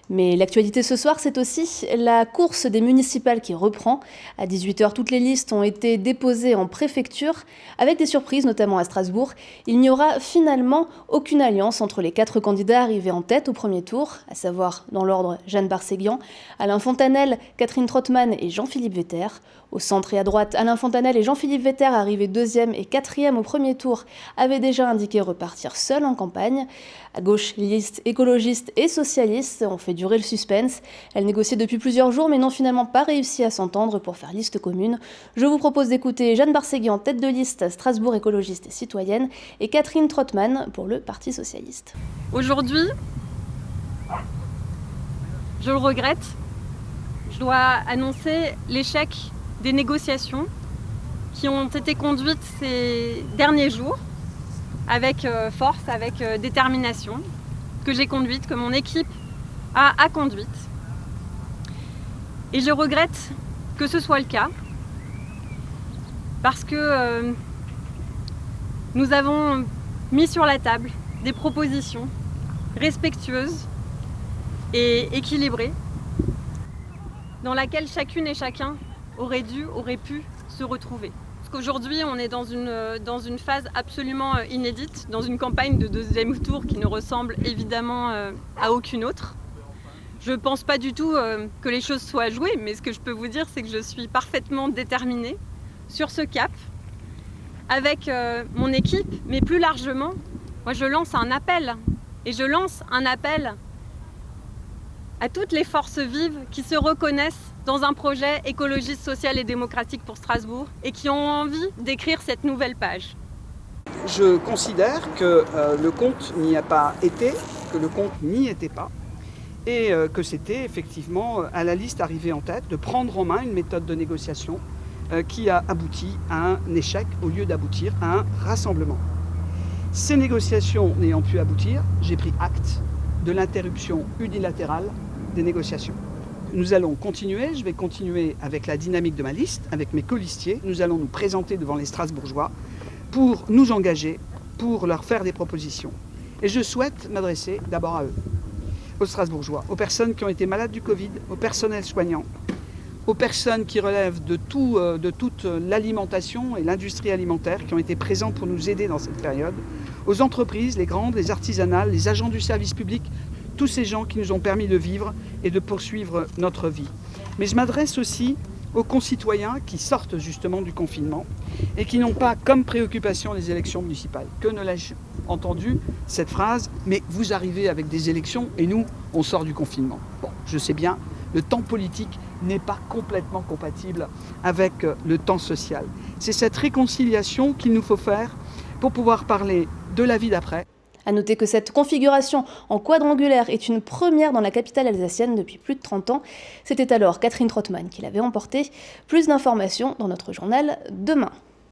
Mais l'actualité ce soir, c'est aussi la course des municipales qui reprend. À 18 h, toutes les listes ont été déposées en préfecture, avec des surprises, notamment à Strasbourg. Il n'y aura finalement aucune alliance entre les 4 candidats arrivés en tête au premier tour, à savoir, dans l'ordre, Jeanne Barséguian, Alain Fontanel, Catherine Trottmann et Jean-Philippe Vetter. Au centre et à droite, Alain Fontanel et Jean-Philippe Vetter, arrivés 2e et 4e au premier tour, avaient déjà indiqué repartir seuls en campagne. À gauche, les listes écologistes et socialistes ont fait durer le suspense. Elles négociaient depuis plusieurs jours mais n'ont finalement pas réussi à s'entendre pour faire liste commune. Je vous propose d'écouter Jeanne Barséguian, tête de liste Strasbourg écologiste et citoyenne, et Catherine Trottmann pour le Parti socialiste. Aujourd'hui, je le regrette, je dois annoncer l'échec des négociations qui ont été conduites ces derniers jours avec force, avec détermination, que j'ai conduite, que mon équipe a conduite. Et je regrette que ce soit le cas, parce que nous avons mis sur la table des propositions respectueuses et équilibrées, dans laquelle chacune et chacun aurait pu se retrouver. Parce qu'aujourd'hui, on est dans une phase absolument inédite, dans une campagne de deuxième tour qui ne ressemble évidemment à aucune autre. Je ne pense pas du tout que les choses soient jouées, mais ce que je peux vous dire, c'est que je suis parfaitement déterminée sur ce cap, avec mon équipe, mais plus largement, moi je lance un appel, et je lance un appel à toutes les forces vives qui se reconnaissent dans un projet écologiste, social et démocratique pour Strasbourg et qui ont envie d'écrire cette nouvelle page. Je considère que le compte n'y a pas été, que le compte n'y était pas, et que c'était effectivement à la liste arrivée en tête de prendre en main une méthode de négociation qui a abouti à un échec au lieu d'aboutir à un rassemblement. Ces négociations n'ayant pu aboutir, j'ai pris acte de l'interruption unilatérale des négociations. Nous allons continuer, je vais continuer avec la dynamique de ma liste, avec mes colistiers. Nous allons nous présenter devant les Strasbourgeois pour nous engager, pour leur faire des propositions. Et je souhaite m'adresser d'abord à eux, aux Strasbourgeois, aux personnes qui ont été malades du Covid, au personnel soignant, aux personnes qui relèvent de toute l'alimentation et l'industrie alimentaire qui ont été présents pour nous aider dans cette période, aux entreprises, les grandes, les artisanales, les agents du service public, tous ces gens qui nous ont permis de vivre et de poursuivre notre vie. Mais je m'adresse aussi aux concitoyens qui sortent justement du confinement et qui n'ont pas comme préoccupation les élections municipales. Que ne l'ai-je entendu cette phrase, mais vous arrivez avec des élections et nous, on sort du confinement. Bon, je sais bien, le temps politique n'est pas complètement compatible avec le temps social. C'est cette réconciliation qu'il nous faut faire pour pouvoir parler de la vie d'après. À noter que cette configuration en quadrangulaire est une première dans la capitale alsacienne depuis plus de 30 ans. C'était alors Catherine Trottmann qui l'avait emporté. Plus d'informations dans notre journal demain.